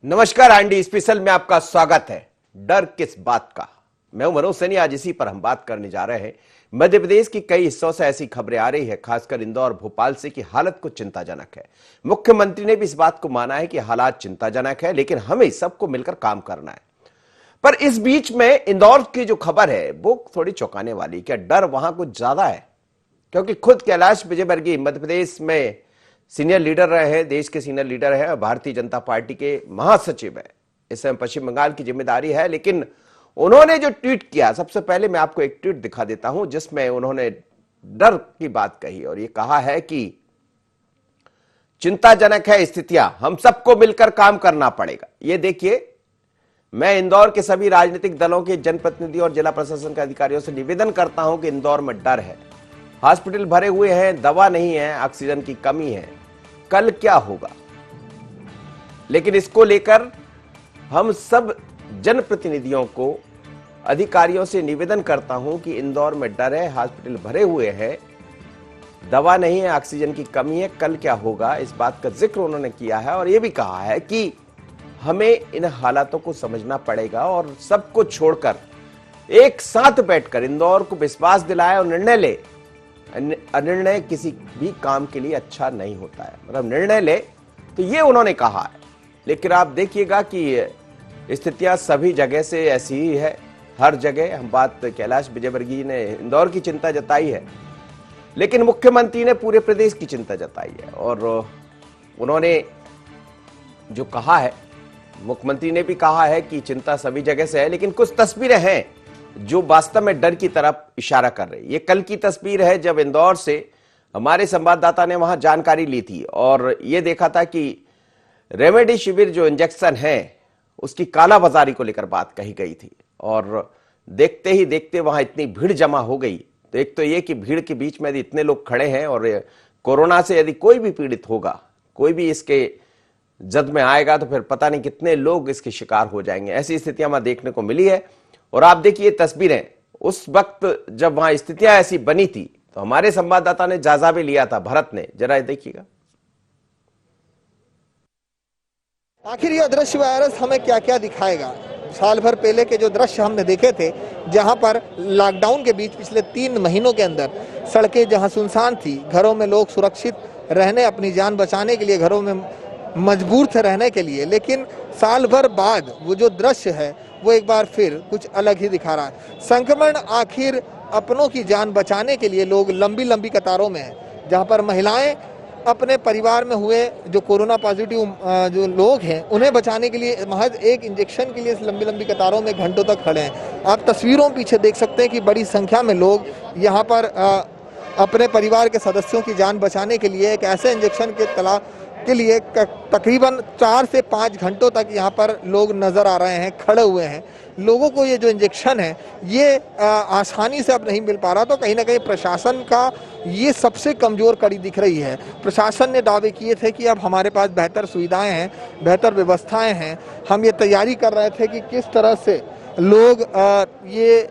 नमस्कार, आंडी स्पेशल में आपका स्वागत है। डर किस बात का। मैं हूं मनोज सैनी। आज इसी पर हम बात करने जा रहे हैं। मध्य प्रदेश की कई हिस्सों से ऐसी खबरें आ रही है, खासकर इंदौर भोपाल से, कि हालत कुछ चिंताजनक है। मुख्यमंत्री ने भी इस बात को माना है कि हालात चिंताजनक है, लेकिन हमें सबको मिलकर काम करना है। पर इस बीच में इंदौर की जो खबर है वो थोड़ी चौंकाने वाली। क्या डर वहां कुछ ज्यादा है? क्योंकि खुद कैलाश विजयवर्गीय मध्य प्रदेश में सीनियर लीडर रहे हैं, देश के सीनियर लीडर हैं और भारतीय जनता पार्टी के महासचिव हैं। इस समय पश्चिम बंगाल की जिम्मेदारी है, लेकिन उन्होंने जो ट्वीट किया, सबसे पहले मैं आपको एक ट्वीट दिखा देता हूं जिसमें उन्होंने डर की बात कही और ये कहा है कि चिंताजनक है स्थितियां, हम सबको मिलकर काम करना पड़ेगा। ये देखिए, मैं इंदौर के सभी राजनीतिक दलों के जनप्रतिनिधियों और जिला प्रशासन के अधिकारियों से निवेदन करता हूं कि इंदौर में डर है, हॉस्पिटल भरे हुए हैं, दवा नहीं है, ऑक्सीजन की कमी है, कल क्या होगा। लेकिन इसको लेकर हम सब जनप्रतिनिधियों को, अधिकारियों से निवेदन करता हूं कि इंदौर में डर है, हॉस्पिटल भरे हुए हैं, दवा नहीं है, ऑक्सीजन की कमी है, कल क्या होगा। इस बात का जिक्र उन्होंने किया है और यह भी कहा है कि हमें इन हालातों को समझना पड़ेगा और सबको छोड़कर एक साथ बैठकर इंदौर को विश्वास दिलाए और निर्णय ले। अनिर्णय किसी भी काम के लिए अच्छा नहीं होता है, मतलब निर्णय ले, तो ये उन्होंने कहा है। लेकिन आप देखिएगा कि स्थितियां सभी जगह से ऐसी ही है, हर जगह। हम बात कैलाश विजयवर्गीय ने इंदौर की चिंता जताई है, लेकिन मुख्यमंत्री ने पूरे प्रदेश की चिंता जताई है। और उन्होंने जो कहा है, मुख्यमंत्री ने भी कहा है कि चिंता सभी जगह से है, लेकिन कुछ तस्वीरें हैं जो वास्तव में डर की तरफ इशारा कर रही है। ये कल की तस्वीर है जब इंदौर से हमारे संवाददाता ने वहां जानकारी ली थी और ये देखा था कि रेमडेसिविर जो इंजेक्शन है उसकी कालाबाजारी को लेकर बात कही गई थी। और देखते ही देखते वहां इतनी भीड़ जमा हो गई। तो एक तो ये कि भीड़ के बीच में यदि इतने लोग खड़े हैं और कोरोना से यदि कोई भी पीड़ित होगा, कोई भी इसके जद में आएगा, तो फिर पता नहीं कितने लोग इसके शिकार हो जाएंगे। ऐसी स्थितियां वहां देखने को मिली है। और आप देखिए तस्वीरें, उस वक्त जब वहां स्थितियां ऐसी बनी थी तो हमारे संवाददाता ने जायजा भी लिया था, भरत ने। जरा देखिएगा। आखिर ये अदृश्य वायरस हमें क्या क्या दिखाएगा। साल भर पहले के जो दृश्य हमने देखे थे, जहां पर लॉकडाउन के बीच पिछले 3 महीनों के अंदर सड़कें जहां सुनसान थी, घरों में लोग सुरक्षित रहने, अपनी जान बचाने के लिए घरों में मजबूर थे रहने के लिए, लेकिन साल भर बाद वो जो दृश्य है वो एक बार फिर कुछ अलग ही दिखा रहा है। संक्रमण आखिर अपनों की जान बचाने के लिए लोग लंबी लंबी कतारों में हैं, जहां पर महिलाएं अपने परिवार में हुए जो कोरोना पॉजिटिव जो लोग हैं उन्हें बचाने के लिए महज एक इंजेक्शन के लिए इस लंबी लंबी कतारों में घंटों तक खड़े हैं। आप तस्वीरों पीछे देख सकते हैं कि बड़ी संख्या में लोग यहाँ पर अपने परिवार के सदस्यों की जान बचाने के लिए एक ऐसे इंजेक्शन के लिए तकरीबन 4 से 5 घंटों तक यहाँ पर लोग नजर आ रहे हैं, खड़े हुए हैं। लोगों को ये जो इंजेक्शन है ये आसानी से अब नहीं मिल पा रहा, तो कहीं ना कहीं प्रशासन का ये सबसे कमजोर कड़ी दिख रही है। प्रशासन ने दावे किए थे कि अब हमारे पास बेहतर सुविधाएं हैं, बेहतर व्यवस्थाएं हैं। हम ये तैयारी कर रहे थे कि किस तरह से लोग ये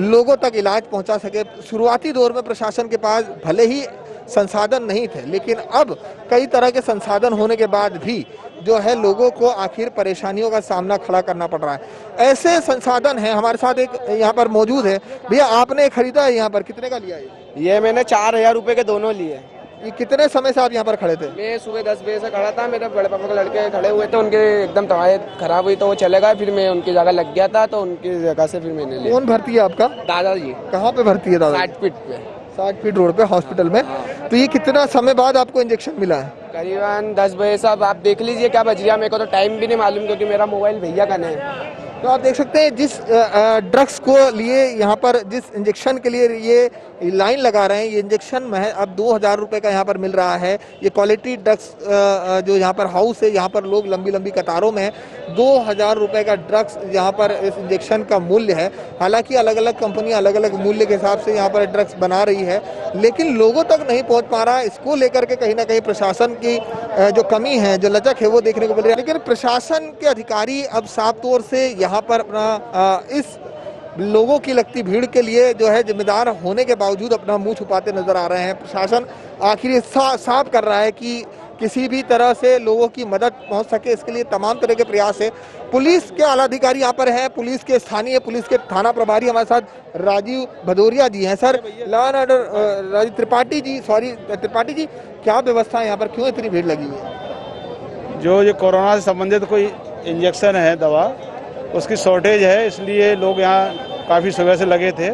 लोगों तक इलाज पहुंचा सके। शुरुआती दौर में प्रशासन के पास भले ही संसाधन नहीं थे, लेकिन अब कई तरह के संसाधन होने के बाद भी जो है लोगों को आखिर परेशानियों का सामना खड़ा करना पड़ रहा है। ऐसे संसाधन हैं। हमारे साथ एक यहाँ पर मौजूद है। भैया, आपने खरीदा है यहाँ पर, कितने का लिया ये मैंने 4000 रुपए के दोनों लिए। ये कितने समय से आप यहाँ पर खड़े थे? मैं सुबह 10 बजे से खड़ा था। मेरे बड़े पापा के लड़के खड़े हुए थे, उनके एकदम तबीयत खराब हुई तो वो चले गए। फिर मैं उनकी जगह लग गया था, तो उनकी जगह से फिर मैंने लिया। कौन भर्ती है आपका? दादाजी। कहाँ पे भर्ती है दादा? 60 फीट पे। 60 फीट रोड पे हॉस्पिटल में। तो ये कितना समय बाद आपको इंजेक्शन मिला है? करीबन 10 बजे से। अब आप देख लीजिए क्या बच गया। मेरे को तो टाइम भी नहीं मालूम, क्योंकि मेरा मोबाइल भैया का नहीं है। तो आप देख सकते हैं जिस ड्रग्स को लिए यहाँ पर, जिस इंजेक्शन के लिए ये लाइन लगा रहे हैं, ये इंजेक्शन महज अब 2000 रुपये का यहाँ पर मिल रहा है। ये क्वालिटी ड्रग्स जो यहाँ पर हाउस है, यहाँ पर लोग लंबी लंबी कतारों में हैं। 2000 रुपये का ड्रग्स यहाँ पर इस इंजेक्शन का मूल्य है। हालांकि अलग अलग कंपनियाँ अलग अलग मूल्य के हिसाब से यहाँ पर ड्रग्स बना रही है, लेकिन लोगों तक नहीं पहुँच पा रहा है। इसको लेकर के कहीं ना कहीं प्रशासन की जो कमी है, जो लचक है, वो देखने को मिल रही है। लेकिन प्रशासन के अधिकारी अब साफ तौर से यहाँ पर अपना इस लोगों की लगती भीड़ के लिए जो है जिम्मेदार होने के बावजूद अपना मुंह छुपाते नजर आ रहे हैं। प्रशासन आखिर साफ कर रहा है कि किसी भी तरह से लोगों की मदद पहुंच सके, इसके लिए तमाम तरह के प्रयास है। पुलिस के आला अधिकारी यहाँ पर हैं, पुलिस के स्थानीय पुलिस के थाना प्रभारी हमारे साथ राजीव भदौरिया जी हैं। Sir, law and order Rajeev Tripathi ji, क्या व्यवस्था है यहाँ पर, क्यों इतनी भीड़ लगी हुई है? जो ये कोरोना से संबंधित कोई इंजेक्शन है, दवा, उसकी शॉर्टेज है, इसलिए लोग यहाँ काफ़ी सुबह से लगे थे।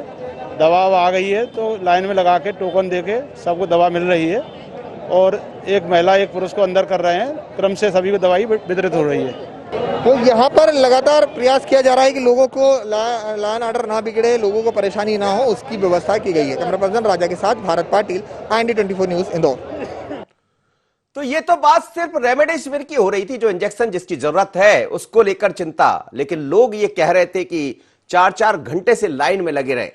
दवा आ गई है तो लाइन में लगा के टोकन दे के सबको दवा मिल रही है और एक महिला एक पुरुष को अंदर कर रहे हैं। क्रम से सभी को दवाई वितरित हो रही है। तो यहाँ पर लगातार प्रयास किया जा रहा है कि लोगों को लॉ एंड ऑर्डर ना बिगड़े, लोगों को परेशानी ना हो, उसकी व्यवस्था की गई है। कैमरा पर्सन राजा के साथ भारत पाटिल, IND24 न्यूज, इंदौर। तो ये तो बात सिर्फ रेमडेसिविर की हो रही थी, जो इंजेक्शन जिसकी जरूरत है उसको लेकर चिंता। लेकिन लोग ये कह रहे थे कि 4-4 घंटे से लाइन में लगे रहे।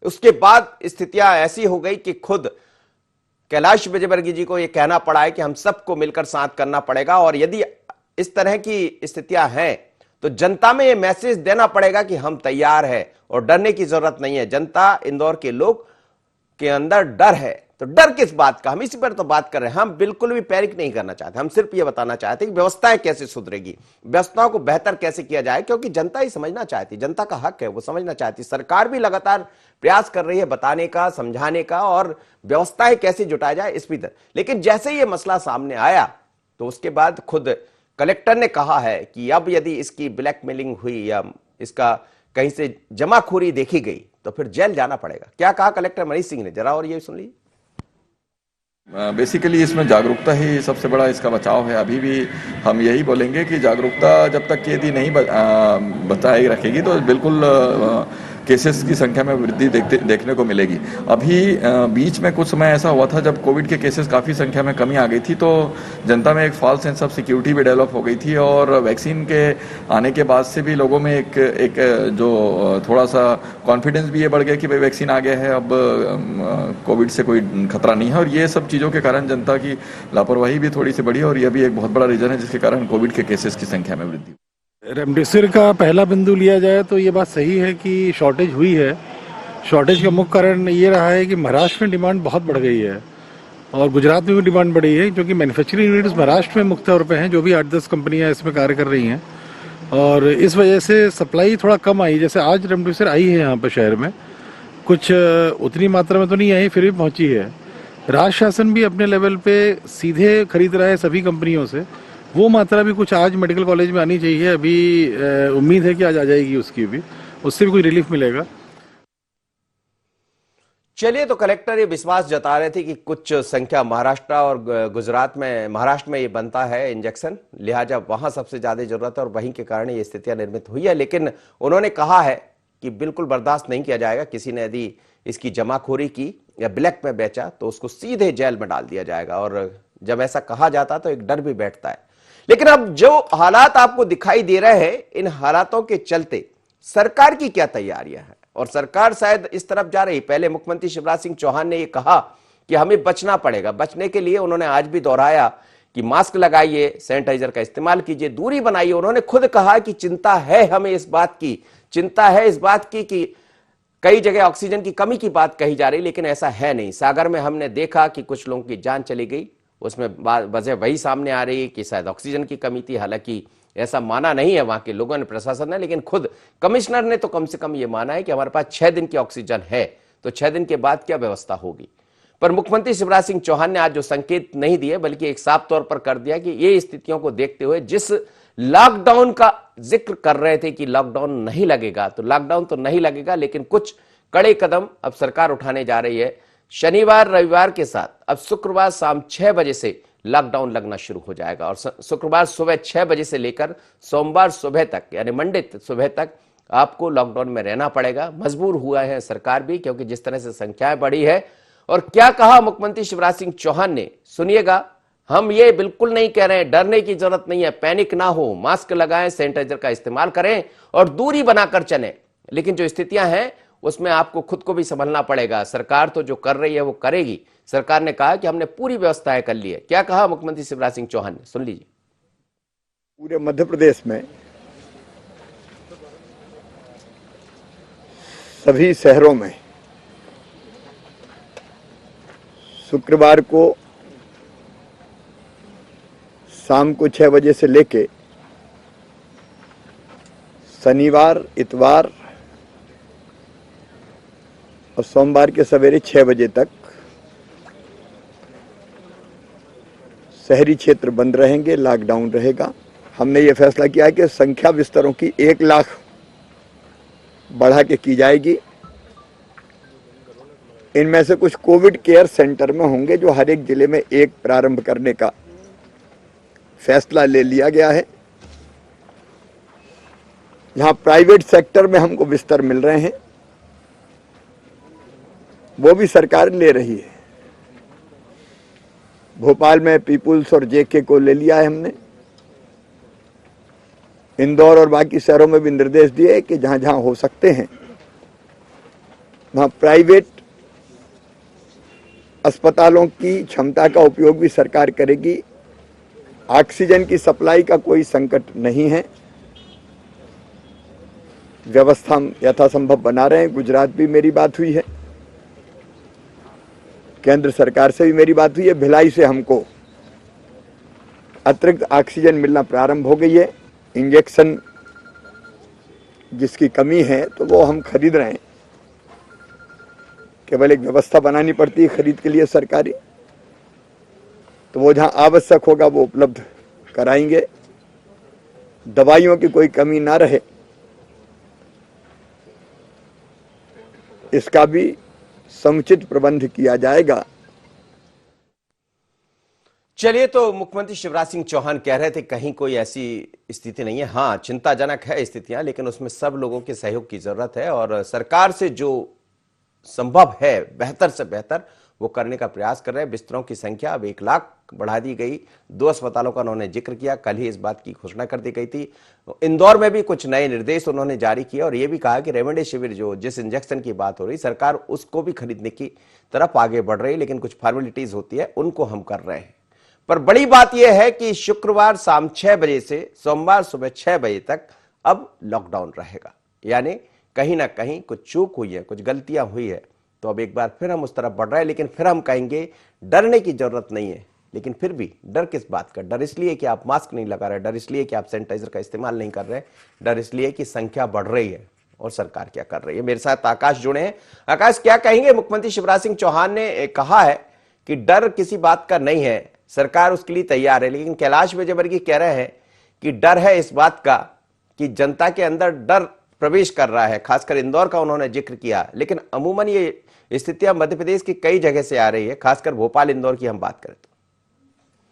उसके बाद स्थितियां ऐसी हो गई कि खुद कैलाश विजयवर्गीय जी को यह कहना पड़ा है कि हम सबको मिलकर साथ करना पड़ेगा। और यदि इस तरह की स्थितियां हैं तो जनता में यह मैसेज देना पड़ेगा कि हम तैयार हैं और डरने की जरूरत नहीं है। जनता, इंदौर के लोग के अंदर डर है, तो डर किस बात का? हम इसी पर तो बात कर रहे हैं। हम बिल्कुल भी पैनिक नहीं करना चाहते, हम सिर्फ ये बताना चाहते हैं कि व्यवस्थाएं कैसे सुधरेगी, व्यवस्थाओं को बेहतर कैसे किया जाए, क्योंकि जनता ही समझना चाहती, जनता का हक है, वो समझना चाहती। सरकार भी लगातार प्रयास कर रही है बताने का, समझाने का और व्यवस्थाएं कैसे जुटाया जाए इस भी। लेकिन जैसे ये मसला सामने आया तो उसके बाद खुद कलेक्टर ने कहा है कि अब यदि इसकी ब्लैकमेलिंग हुई या इसका कहीं से जमाखोरी देखी गई तो फिर जेल जाना पड़ेगा। क्या कहा कलेक्टर मनीष सिंह ने, जरा और ये सुन लीजिए। बेसिकली इसमें जागरूकता ही सबसे बड़ा इसका बचाव है। अभी भी हम यही बोलेंगे कि जागरूकता जब तक यदि नहीं बताए रखेगी तो बिल्कुल केसेस की संख्या में वृद्धि देखने को मिलेगी। अभी बीच में कुछ समय ऐसा हुआ था जब कोविड के केसेस काफ़ी संख्या में कमी आ गई थी, तो जनता में एक फॉल्स सेंस ऑफ सिक्योरिटी भी डेवलप हो गई थी और वैक्सीन के आने के बाद से भी लोगों में एक जो थोड़ा सा कॉन्फिडेंस भी ये बढ़ गया कि भाई वैक्सीन आ गया है, अब कोविड से कोई खतरा नहीं है। और ये सब चीज़ों के कारण जनता की लापरवाही भी थोड़ी सी बढ़ी और यह भी एक बहुत बड़ा रीजन है जिसके कारण कोविड के केसेस की संख्या में वृद्धि। रेमडेसिविर का पहला बिंदु लिया जाए तो ये बात सही है कि शॉर्टेज हुई है। शॉर्टेज का मुख्य कारण ये रहा है कि महाराष्ट्र में डिमांड बहुत बढ़ गई है और गुजरात में भी डिमांड बढ़ी है, क्योंकि मैन्युफैक्चरिंग यूनिट्स महाराष्ट्र में मुख्य तौर पे हैं, जो भी 8-10 कंपनियां इसमें कार्य कर रही हैं और इस वजह से सप्लाई थोड़ा कम आई। जैसे आज रेमडेसिविर आई है यहाँ पर शहर में, कुछ उतनी मात्रा में तो नहीं आई, फिर भी पहुँची है। राज्य शासन भी अपने लेवल पे सीधे खरीद रहा है सभी कंपनियों से, वो मात्रा भी कुछ आज मेडिकल कॉलेज में आनी चाहिए। अभी उम्मीद है कि आज आ जाएगी, उसकी भी, उससे भी कोई रिलीफ मिलेगा। चलिए, तो कलेक्टर ये विश्वास जता रहे थे कि कुछ संख्या महाराष्ट्र और गुजरात में, महाराष्ट्र में ये बनता है इंजेक्शन, लिहाजा वहां सबसे ज्यादा जरूरत है और वहीं के कारण ये स्थितियां निर्मित हुई है। लेकिन उन्होंने कहा है कि बिल्कुल बर्दाश्त नहीं किया जाएगा, किसी ने यदि इसकी जमाखोरी की या ब्लैक में बेचा तो उसको सीधे जेल में डाल दिया जाएगा। और जब ऐसा कहा जाता तो एक डर भी बैठता है। लेकिन अब जो हालात आपको दिखाई दे रहे हैं, इन हालातों के चलते सरकार की क्या तैयारियां हैं और सरकार शायद इस तरफ जा रही। पहले मुख्यमंत्री शिवराज सिंह चौहान ने यह कहा कि हमें बचना पड़ेगा, बचने के लिए उन्होंने आज भी दोहराया कि मास्क लगाइए, सैनिटाइजर का इस्तेमाल कीजिए, दूरी बनाइए। उन्होंने खुद कहा कि चिंता है हमें इस बात की, चिंता है इस बात की कि कई जगह ऑक्सीजन की कमी की बात कही जा रही, लेकिन ऐसा है नहीं। सागर में हमने देखा कि कुछ लोगों की जान चली गई, उसमें वजह वही सामने आ रही है कि शायद ऑक्सीजन की कमी थी। हालांकि ऐसा माना नहीं है वहां के लोगों ने, प्रशासन ने, लेकिन खुद कमिश्नर ने तो कम से कम यह माना है कि हमारे पास 6 दिन की ऑक्सीजन है, तो 6 दिन के बाद क्या व्यवस्था होगी। पर मुख्यमंत्री शिवराज सिंह चौहान ने आज जो संकेत नहीं दिए बल्कि एक साफ तौर पर कर दिया कि ये स्थितियों को देखते हुए जिस लॉकडाउन का जिक्र कर रहे थे कि लॉकडाउन नहीं लगेगा, तो लॉकडाउन तो नहीं लगेगा, लेकिन कुछ कड़े कदम अब सरकार उठाने जा रही है। शनिवार रविवार के साथ अब शुक्रवार शाम 6 बजे से लॉकडाउन लगना शुरू हो जाएगा और शुक्रवार सुबह 6 बजे से लेकर सोमवार सुबह तक, यानी मंडे सुबह तक आपको लॉकडाउन में रहना पड़ेगा। मजबूर हुआ है सरकार भी, क्योंकि जिस तरह से संख्याएं बढ़ी है। और क्या कहा मुख्यमंत्री शिवराज सिंह चौहान ने, सुनिएगा। हम ये बिल्कुल नहीं कह रहे हैं, डरने की जरूरत नहीं है, पैनिक ना हो, मास्क लगाएं, सैनिटाइजर का इस्तेमाल करें और दूरी बनाकर चलें। लेकिन जो स्थितियां हैं उसमें आपको खुद को भी संभलना पड़ेगा। सरकार तो जो कर रही है वो करेगी। सरकार ने कहा कि हमने पूरी व्यवस्थाएं कर ली है। क्या कहा मुख्यमंत्री शिवराज सिंह चौहान ने, सुन लीजिए। पूरे मध्य प्रदेश में सभी शहरों में शुक्रवार को शाम को 6 बजे से लेके शनिवार, इतवार और सोमवार के सवेरे 6 बजे तक शहरी क्षेत्र बंद रहेंगे, लॉकडाउन रहेगा। हमने ये फैसला किया कि संख्या बिस्तरों की 1 लाख बढ़ा के की जाएगी। इनमें से कुछ कोविड केयर सेंटर में होंगे जो हर एक जिले में एक प्रारंभ करने का फैसला ले लिया गया है। जहां प्राइवेट सेक्टर में हमको बिस्तर मिल रहे हैं वो भी सरकार ले रही है। भोपाल में पीपुल्स और जेके को ले लिया है हमने। इंदौर और बाकी शहरों में भी निर्देश दिए कि जहां जहां हो सकते हैं वहां प्राइवेट अस्पतालों की क्षमता का उपयोग भी सरकार करेगी। ऑक्सीजन की सप्लाई का कोई संकट नहीं है, व्यवस्था हम यथासंभव बना रहे हैं। गुजरात भी मेरी बात हुई है, केंद्र सरकार से भी मेरी बात हुई है। भिलाई से हमको अतिरिक्त ऑक्सीजन मिलना प्रारंभ हो गई है। इंजेक्शन जिसकी कमी है तो वो हम खरीद रहे हैं, केवल एक व्यवस्था बनानी पड़ती है खरीद के लिए सरकारी, तो वो जहां आवश्यक होगा वो उपलब्ध कराएंगे। दवाइयों की कोई कमी ना रहे इसका भी समुचित प्रबंध किया जाएगा। चलिए, तो मुख्यमंत्री शिवराज सिंह चौहान कह रहे थे कहीं कोई ऐसी स्थिति नहीं है। हाँ, चिंताजनक है स्थितियां, लेकिन उसमें सब लोगों के सहयोग की जरूरत है और सरकार से जो संभव है बेहतर से बेहतर वो करने का प्रयास कर रहे हैं। बिस्तरों की संख्या अब 1 लाख बढ़ा दी गई। 2 अस्पतालों का उन्होंने जिक्र किया, कल ही इस बात की घोषणा कर दी गई थी। इंदौर में भी कुछ नए निर्देश उन्होंने जारी किए और ये भी कहा कि रेमडेसिविर जो जिस इंजेक्शन की बात हो रही, सरकार उसको भी खरीदने की तरफ आगे बढ़ रही, लेकिन कुछ फॉर्मेलिटीज होती है उनको हम कर रहे हैं। पर बड़ी बात यह है कि शुक्रवार शाम 6 बजे से सोमवार सुबह 6 बजे तक अब लॉकडाउन रहेगा। यानी कहीं ना कहीं कुछ चूक हुई है, कुछ गलतियां हुई है, तो अब एक बार फिर हम उस तरफ बढ़ रहे हैं। लेकिन फिर हम कहेंगे डरने की जरूरत नहीं है। लेकिन फिर भी डर किस बात का? डर इसलिए कि आप मास्क नहीं लगा रहे, डर इसलिए कि आप सैनिटाइजर का इस्तेमाल नहीं कर रहे, डर इसलिए कि संख्या बढ़ रही है। और सरकार क्या कर रही है? मेरे साथ आकाश जुड़े हैं। आकाश, क्या कहेंगे? मुख्यमंत्री शिवराज सिंह चौहान ने कहा है कि डर किसी बात का नहीं है, सरकार उसके लिए तैयार है, लेकिन कैलाश विजयवर्गीय कह रहे हैं कि डर है इस बात का कि जनता के अंदर डर प्रवेश कर रहा है। खासकर इंदौर का उन्होंने जिक्र किया, लेकिन अमूमन ये स्थितियां मध्य प्रदेश की कई जगह से आ रही है, खासकर भोपाल इंदौर की हम बात करें तो।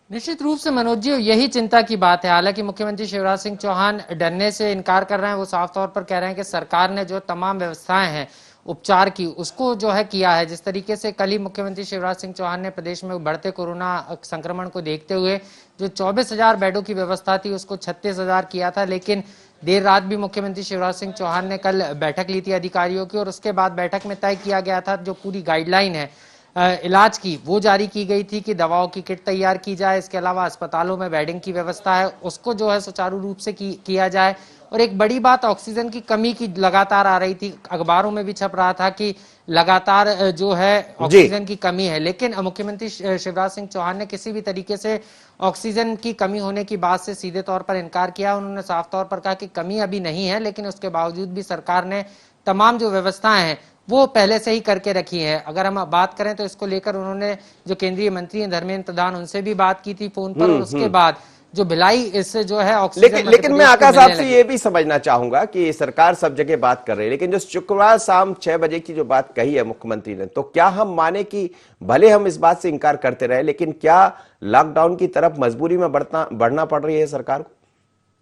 निश्चित रूप से मनोज जी, यही चिंता की बात है। हालांकि मुख्यमंत्री शिवराज सिंह चौहान डरने से इनकार कर रहे हैं। वो साफ तौर पर कह रहे हैं कि सरकार ने जो तमाम व्यवस्थाएं हैं उपचार की, उसको जो है किया है। जिस तरीके से कल ही मुख्यमंत्री शिवराज सिंह चौहान ने प्रदेश में बढ़ते कोरोना संक्रमण को देखते हुए जो 24,000 बेडों की व्यवस्था थी उसको 36,000 किया था। लेकिन देर रात भी मुख्यमंत्री शिवराज सिंह चौहान ने कल बैठक ली थी अधिकारियों की और उसके बाद बैठक में तय किया गया था जो पूरी गाइडलाइन है इलाज की वो जारी की गई थी कि दवाओं की किट तैयार की जाए। इसके अलावा अस्पतालों में बेडिंग की व्यवस्था है उसको जो है सुचारू रूप से किया जाए। और एक बड़ी बात ऑक्सीजन की कमी की लगातार आ रही थी, अखबारों में भी छप रहा था कि लगातार जो है ऑक्सीजन की कमी है। लेकिन मुख्यमंत्री शिवराज सिंह चौहान ने किसी भी तरीके से ऑक्सीजन की कमी होने की बात से सीधे तौर पर इनकार किया। उन्होंने साफ तौर पर कहा कि कमी अभी नहीं है, लेकिन उसके बावजूद भी सरकार ने तमाम जो व्यवस्थाएं हैं वो पहले से ही करके रखी है। अगर हम बात करें तो इसको लेकर उन्होंने जो केंद्रीय मंत्री हैं धर्मेंद्र प्रधान, उनसे भी बात की थी फोन पर। और उसके बाद जो भिलाई इससे जो है ऑक्सीजन, लेकिन मैं आकाश आपसे ये भी समझना चाहूंगा कि सरकार सब जगह बात कर रही है, लेकिन जो शुक्रवार शाम 6 बजे की जो बात कही है मुख्यमंत्री ने, तो क्या हम माने कि भले हम इस बात से इंकार करते रहे, लेकिन क्या लॉकडाउन की तरफ मजबूरी में बढ़ना पड़ रही है सरकार को?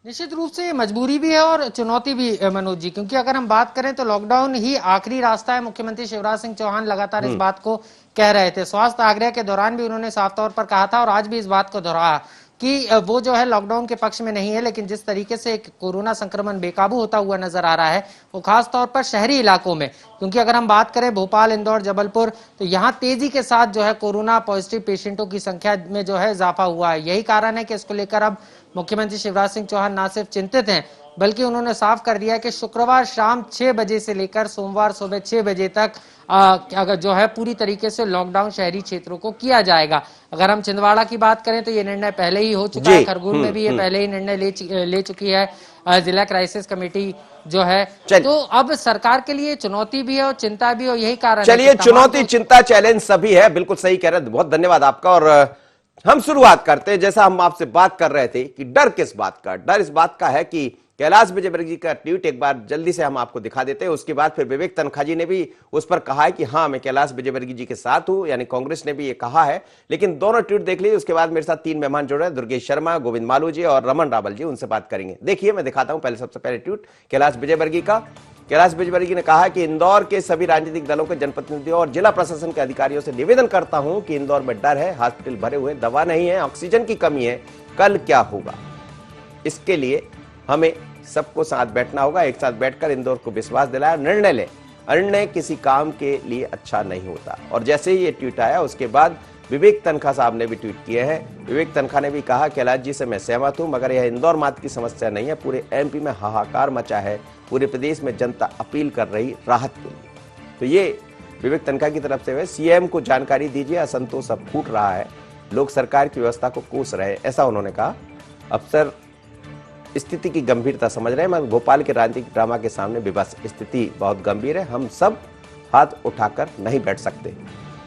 निश्चित रूप से ये मजबूरी भी है और चुनौती भी मनोज जी, क्योंकि अगर हम बात करें तो लॉकडाउन ही आखिरी रास्ता है। मुख्यमंत्री शिवराज सिंह चौहान लगातार इस बात को कह रहे थे। स्वास्थ्य आग्रह के दौरान भी उन्होंने साफ तौर पर कहा था और आज भी इस बात को दोहराया कि वो जो है लॉकडाउन के पक्ष में नहीं है, लेकिन जिस तरीके से कोरोना संक्रमण बेकाबू होता हुआ नजर आ रहा है वो खास तौर पर शहरी इलाकों में, क्योंकि अगर हम बात करें भोपाल, इंदौर, जबलपुर, तो यहाँ तेजी के साथ जो है कोरोना पॉजिटिव पेशेंटों की संख्या में जो है इजाफा हुआ है। यही कारण है कि इसको लेकर अब मुख्यमंत्री शिवराज सिंह चौहान ना सिर्फ चिंतित हैं बल्कि उन्होंने साफ कर दिया कि शुक्रवार शाम 6 बजे से लेकर सोमवार सुबह 6 बजे तक अगर जो है पूरी तरीके से लॉकडाउन शहरी क्षेत्रों को किया जाएगा। अगर हम छिंदवाड़ा की बात करें तो ये निर्णय पहले ही हो चुका है, खरगोन में भी ये पहले ही निर्णय ले चुकी है जिला क्राइसिस कमेटी जो है। तो अब सरकार के लिए चुनौती भी है और चिंता भी, और यही कारण चलिए, चुनौती, चिंता, चैलेंज सभी है, बिल्कुल सही कह रहे हैं, बहुत धन्यवाद आपका। और हम शुरुआत करते हैं, जैसा हम आपसे बात कर रहे थे कि डर किस बात का, डर इस बात का है कि कैलाश विजयवर्गीय जी का ट्वीट एक बार जल्दी से हम आपको दिखा देते हैं। उसके बाद फिर विवेक तनखा जी ने भी उस पर कहा है कि हाँ, मैं कैलाश विजयवर्गीय जी के साथ हूं, यानी कांग्रेस ने भी ये कहा है। लेकिन दोनों ट्वीट देख लीजिए। उसके बाद मेरे साथ 3 मेहमान जुड़ रहे हैं, दुर्गेश शर्मा, गोविंद मालू जी और रमन रावल जी, उनसे बात करेंगे। देखिए, मैं दिखाता हूं पहले, सबसे पहले ट्वीट कैलाश विजयवर्गीय का। कैलाश विजयवर्गीय ने कहा कि इंदौर के सभी राजनीतिक दलों के जनप्रतिनिधियों और जिला प्रशासन के अधिकारियों से निवेदन करता हूं कि इंदौर में डर है, हॉस्पिटल भरे हुए, दवा नहीं है, ऑक्सीजन की कमी है, कल क्या होगा। इसके लिए हमें सबको साथ बैठना होगा, एक साथ बैठकर इंदौर को विश्वास दिलाया, निर्णय ले। निर्णय किसी काम के लिए अच्छा नहीं होता। और जैसे ही ये ट्वीट आया उसके बाद विवेक तनखा साहब ने भी ट्वीट किए हैं। विवेक तनखा ने भी कहा, कैलाश जी से मैं सहमत हूं, मगर यह इंदौर मात्र की समस्या नहीं है, पूरे एमपी में हाहाकार मचा है, पूरे प्रदेश में जनता अपील कर रही राहत के लिए। तो ये विवेक तनखा की तरफ से हुए। सीएम को जानकारी दीजिए, असंतोष अब फूट रहा है, लोग सरकार की व्यवस्था को कोस रहे, ऐसा उन्होंने कहा। अफसर स्थिति की गंभीरता समझ रहे हैं, मगर भोपाल के राजनीतिक ड्रामा के सामने विवश स्थिति बहुत गंभीर है, हम सब हाथ उठाकर नहीं बैठ सकते।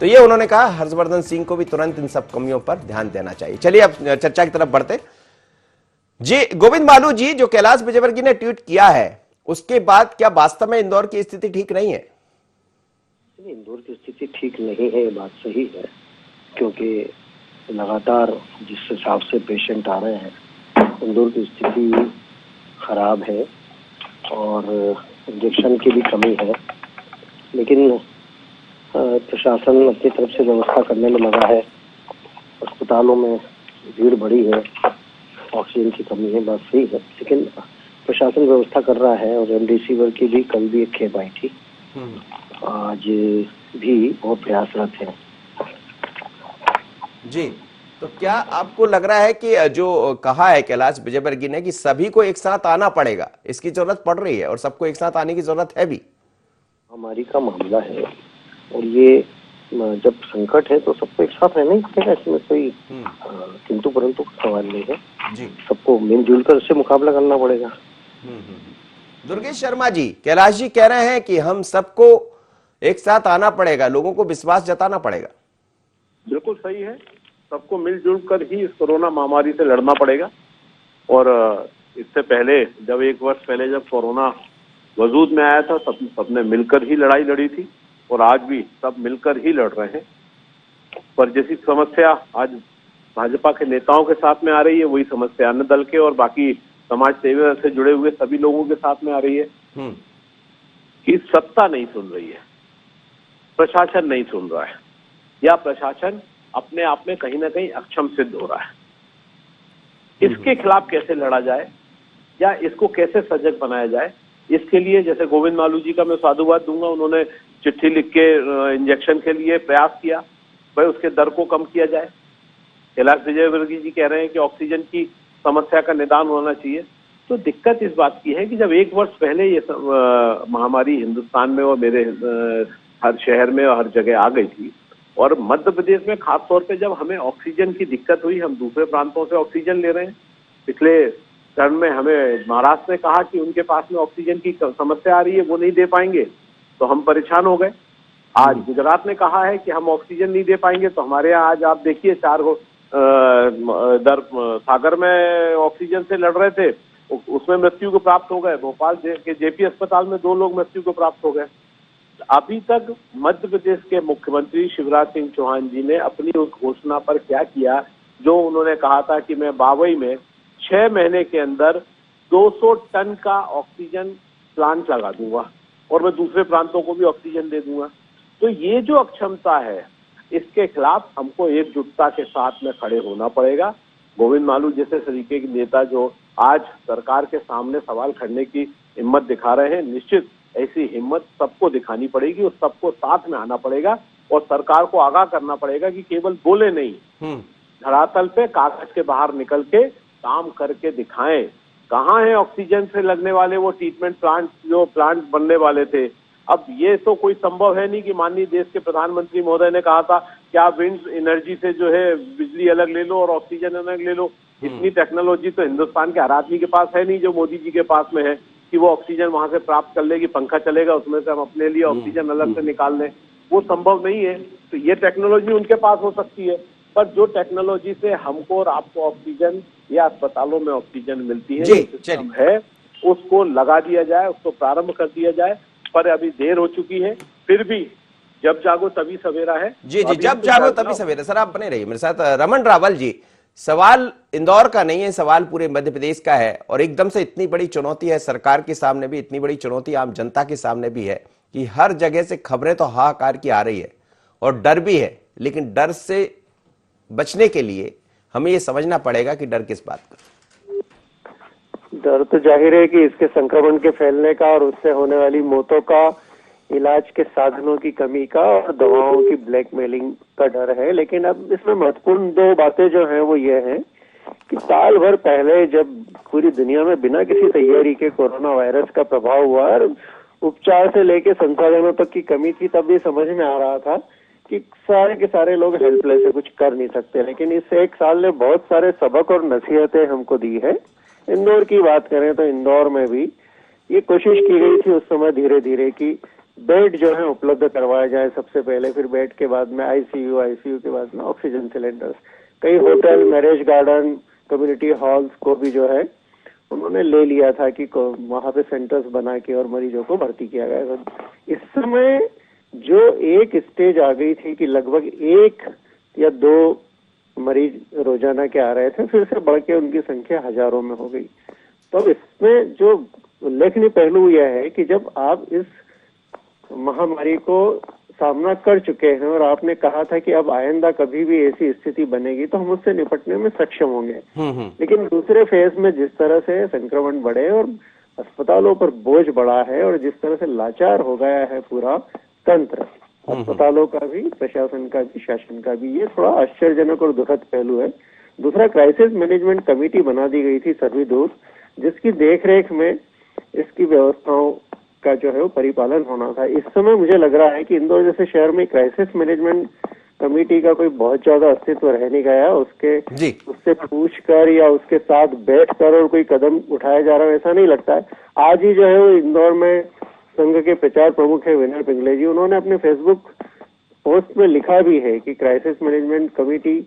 तो ये उन्होंने कहा। हर्षवर्धन सिंह को भी तुरंत इन सब कमियों पर ध्यान देना चाहिए। चलिए अब चर्चा की तरफ बढ़ते जी। गोविंद मालू जी, जो कैलाश विजयवर्गीय ने ट्वीट किया है उसके बाद क्या वास्तव में इंदौर की स्थिति ठीक नहीं है? इंदौर की स्थिति ठीक नहीं है, ये बात सही है, क्योंकि लगातार जिस हिसाब से पेशेंट आ रहे हैं, इंदौर की स्थिति खराब है और इंजेक्शन की भी कमी है। लेकिन प्रशासन अपनी तरफ से व्यवस्था करने में लगा है, अस्पतालों में भीड़ बढ़ी है, ऑक्सीजन की कमी है, बात सही है, लेकिन प्रशासन व्यवस्था कर रहा है। और रेमडेसिविर की भी कल भी एक खेप आई थी, आज भी बहुत प्रयासरत है जी। तो क्या आपको लग रहा है कि जो कहा है कैलाश विजयवर्गीय ने कि सभी को एक साथ आना पड़ेगा, इसकी जरूरत पड़ रही है और सबको एक साथ आने की जरूरत है भी? महामारी का मामला है और ये जब संकट है तो सबको एक साथ रहना ही पड़ेगा, इसमें कोई किंतु परंतु का सवाल नहीं है जी। सबको मिलजुल कर इससे मुकाबला करना पड़ेगा। दुर्गेश शर्मा जी, कैलाश जी कह रहे हैं कि हम सबको एक साथ आना पड़ेगा, लोगों को विश्वास जताना पड़ेगा। बिल्कुल सही है, सबको मिलजुल कर ही इस कोरोना महामारी से लड़ना पड़ेगा। और इससे पहले जब 1 वर्ष पहले जब कोरोना वजूद में आया था, सबने मिलकर ही लड़ाई लड़ी थी और आज भी सब मिलकर ही लड़ रहे हैं। पर जैसी समस्या आज भाजपा के नेताओं के साथ में आ रही है, वही समस्या अन्य दल के और बाकी समाज सेवा से जुड़े हुए सभी लोगों के साथ में आ रही है कि सत्ता नहीं सुन रही है, प्रशासन नहीं सुन रहा है, या प्रशासन अपने आप में कहीं ना कहीं अक्षम सिद्ध हो रहा है। इसके खिलाफ कैसे लड़ा जाए या इसको कैसे सजग बनाया जाए, इसके लिए जैसे गोविंद मालू जी का मैं साधुवाद दूंगा, उन्होंने चिट्ठी लिख के इंजेक्शन के लिए प्रयास किया, भाई उसके दर को कम किया जाए। कैलाश विजयवर्गीय जी कह रहे हैं कि ऑक्सीजन की समस्या का निदान होना चाहिए। तो दिक्कत इस बात की है कि जब 1 वर्ष पहले ये महामारी हिंदुस्तान में और मेरे हर शहर में और हर जगह आ गई थी, और मध्य प्रदेश में खास तौर पे जब हमें ऑक्सीजन की दिक्कत हुई, हम दूसरे प्रांतों से ऑक्सीजन ले रहे हैं। पिछले टर्म में हमें महाराष्ट्र ने कहा कि उनके पास में ऑक्सीजन की समस्या आ रही है, वो नहीं दे पाएंगे, तो हम परेशान हो गए। आज गुजरात ने कहा है कि हम ऑक्सीजन नहीं दे पाएंगे, तो हमारे यहाँ आज आप देखिए 4 सागर में ऑक्सीजन से लड़ रहे थे, उसमें मृत्यु को प्राप्त हो गए। भोपाल के जेपी अस्पताल में 2 लोग मृत्यु को प्राप्त हो गए। अभी तक मध्य प्रदेश के मुख्यमंत्री शिवराज सिंह चौहान जी ने अपनी उस घोषणा पर क्या किया, जो उन्होंने कहा था कि मैं बावई में 6 महीने के अंदर 200 टन का ऑक्सीजन प्लांट लगा दूंगा और मैं दूसरे प्रांतों को भी ऑक्सीजन दे दूंगा। तो ये जो अक्षमता है, इसके खिलाफ हमको एकजुटता के साथ में खड़े होना पड़ेगा। गोविंद मालू जैसे तरीके के नेता जो आज सरकार के सामने सवाल करने की हिम्मत दिखा रहे हैं, निश्चित ऐसी हिम्मत सबको दिखानी पड़ेगी और सबको साथ में आना पड़ेगा और सरकार को आगाह करना पड़ेगा कि केवल बोले नहीं, धरातल पे कागज के बाहर निकल के काम करके दिखाएं कहाँ है ऑक्सीजन से लगने वाले वो ट्रीटमेंट प्लांट जो प्लांट बनने वाले थे। अब ये तो कोई संभव है नहीं कि माननीय देश के प्रधानमंत्री महोदय ने कहा था कि आप विंड एनर्जी से जो है बिजली अलग ले लो और ऑक्सीजन अलग ले लो। इतनी टेक्नोलॉजी तो हिंदुस्तान के हर आदमी के पास है नहीं जो मोदी जी के पास में है कि वो ऑक्सीजन वहां से प्राप्त कर लेगी, पंखा चलेगा उसमें से हम अपने लिए ऑक्सीजन अलग से निकाल लें, वो संभव नहीं है। तो ये टेक्नोलॉजी उनके पास हो सकती है, पर जो टेक्नोलॉजी से हमको और आपको ऑक्सीजन या अस्पतालों में ऑक्सीजन मिलती है, सिस्टम है, उसको लगा दिया जाए, उसको प्रारंभ कर दिया जाए। पर अभी देर हो चुकी है, फिर भी जब जागो तभी सवेरा है। जी जी, जब जागो तभी सवेरा। सर आप बने रहिए मेरे साथ। रमन रावल जी, सवाल इंदौर का नहीं है, सवाल पूरे मध्य प्रदेश का है और एकदम से इतनी बड़ी चुनौती है सरकार के सामने भी, इतनी बड़ी चुनौती आम जनता के सामने भी है कि हर जगह से खबरें तो हाहाकार की आ रही है और डर भी है, लेकिन डर से बचने के लिए हमें ये समझना पड़ेगा कि डर किस बात का। डर तो जाहिर है कि इसके संक्रमण के फैलने का और उससे होने वाली मौतों का, इलाज के साधनों की कमी का और दवाओं की ब्लैकमेलिंग का डर है। लेकिन अब इसमें महत्वपूर्ण दो बातें जो हैं वो ये हैं कि साल भर पहले जब पूरी दुनिया में बिना किसी तैयारी के कोरोना वायरस का प्रभाव हुआ और उपचार से लेके संसाधनों तक की कमी थी, तब भी समझ में आ रहा था कि सारे के सारे लोग हेल्पलेस है, कुछ कर नहीं सकते। लेकिन इस एक साल ने बहुत सारे सबक और नसीहतें हमको दी है। इंदौर की बात करें तो इंदौर में भी ये कोशिश की गई थी उस समय धीरे धीरे कि बेड जो है उपलब्ध करवाया जाए सबसे पहले, फिर बेड के बाद में आईसीयू के बाद में ऑक्सीजन सिलेंडर्स। कई hotel, marriage garden, community halls को भी जो है उन्होंने ले लिया था कि वहां पे सेंटर्स बना के और मरीजों को भर्ती किया गया। इस समय जो एक स्टेज आ गई थी कि लगभग 1 या 2 मरीज रोजाना के आ रहे थे, फिर से बढ़ के उनकी संख्या हजारों में हो गई। तो इसमें जो उल्लेखनीय पहलू यह है कि जब आप इस महामारी को सामना कर चुके हैं और आपने कहा था कि अब आइंदा कभी भी ऐसी स्थिति बनेगी तो हम उससे निपटने में सक्षम होंगे, लेकिन दूसरे फेज में जिस तरह से संक्रमण बढ़े और अस्पतालों पर बोझ बढ़ा है और जिस तरह से लाचार हो गया है पूरा तंत्र, अस्पतालों का भी, प्रशासन का भी, शासन का भी, ये थोड़ा आश्चर्यजनक और दुखद पहलू है। दूसरा, क्राइसिस मैनेजमेंट कमेटी बना दी गई थी सर्वदूर, जिसकी देखरेख में इसकी व्यवस्थाओं का जो है वो परिपालन होना था। इस समय मुझे लग रहा है कि इंदौर जैसे शहर में क्राइसिस मैनेजमेंट कमेटी का कोई बहुत ज्यादा अस्तित्व रह नहीं गया। उससे पूछकर या उसके साथ बैठकर और कोई कदम उठाया जा रहा है ऐसा नहीं लगता है। आज ही जो है वो इंदौर में संघ के प्रचार प्रमुख है विनय पिंगले जी, उन्होंने अपने फेसबुक पोस्ट में लिखा भी है कि क्राइसिस मैनेजमेंट कमेटी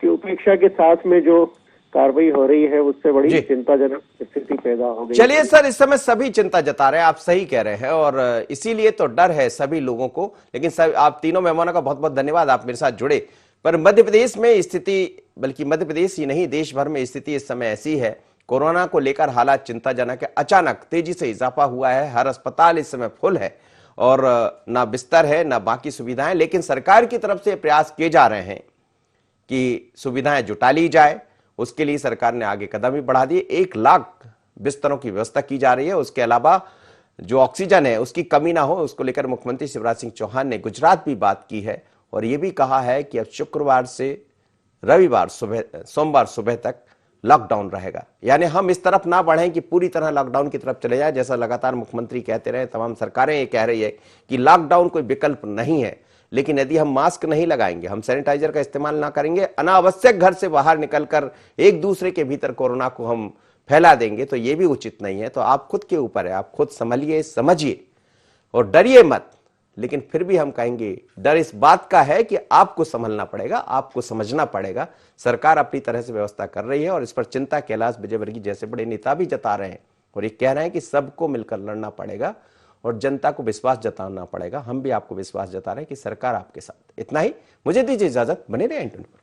की उपेक्षा के साथ में जो कार्रवाई हो रही है उससे बड़ी चिंताजनक स्थिति पैदा हो गई। चलिए सर, इस समय सभी चिंता जता रहे हैं, आप सही कह रहे हैं और इसीलिए तो डर है सभी लोगों को। लेकिन सब आप तीनों मेहमानों का बहुत बहुत धन्यवाद, आप मेरे साथ जुड़े। पर मध्य प्रदेश में स्थिति, बल्कि मध्य प्रदेश ही नहीं देश भर में स्थिति इस समय ऐसी है, कोरोना को लेकर हालात चिंताजनक है। अचानक तेजी से इजाफा हुआ है, हर अस्पताल इस समय फुल है और ना बिस्तर है ना बाकी सुविधाएं। लेकिन सरकार की तरफ से प्रयास किए जा रहे हैं कि सुविधाएं जुटा ली जाए, उसके लिए सरकार ने आगे कदम भी बढ़ा दिए। 1 लाख बिस्तरों की व्यवस्था की जा रही है। उसके अलावा जो ऑक्सीजन है उसकी कमी ना हो, उसको लेकर मुख्यमंत्री शिवराज सिंह चौहान ने गुजरात भी बात की है और यह भी कहा है कि अब शुक्रवार से सोमवार सुबह तक लॉकडाउन रहेगा। यानी हम इस तरफ ना बढ़ें कि पूरी तरह लॉकडाउन की तरफ चले जाए, जैसा लगातार मुख्यमंत्री कहते रहे, तमाम सरकारें ये कह रही है कि लॉकडाउन कोई विकल्प नहीं है। लेकिन यदि हम मास्क नहीं लगाएंगे, हम सैनिटाइजर का इस्तेमाल ना करेंगे, अनावश्यक घर से बाहर निकलकर एक दूसरे के भीतर कोरोना को हम फैला देंगे तो ये भी उचित नहीं है। तो आप खुद के ऊपर है, आप खुद संभलिए, समझिए और डरिए मत। लेकिन फिर भी हम कहेंगे डर इस बात का है कि आपको संभलना पड़ेगा, आपको समझना पड़ेगा। सरकार अपनी तरह से व्यवस्था कर रही है और इस पर चिंता कैलाश विजयवर्गीय जैसे बड़े नेता भी जता रहे हैं और ये कह रहे हैं कि सबको मिलकर लड़ना पड़ेगा और जनता को विश्वास जताना पड़ेगा। हम भी आपको विश्वास जता रहे हैं कि सरकार आपके साथ। इतना ही, मुझे दीजिए इजाजत, बने रहे इंटरनेट पर।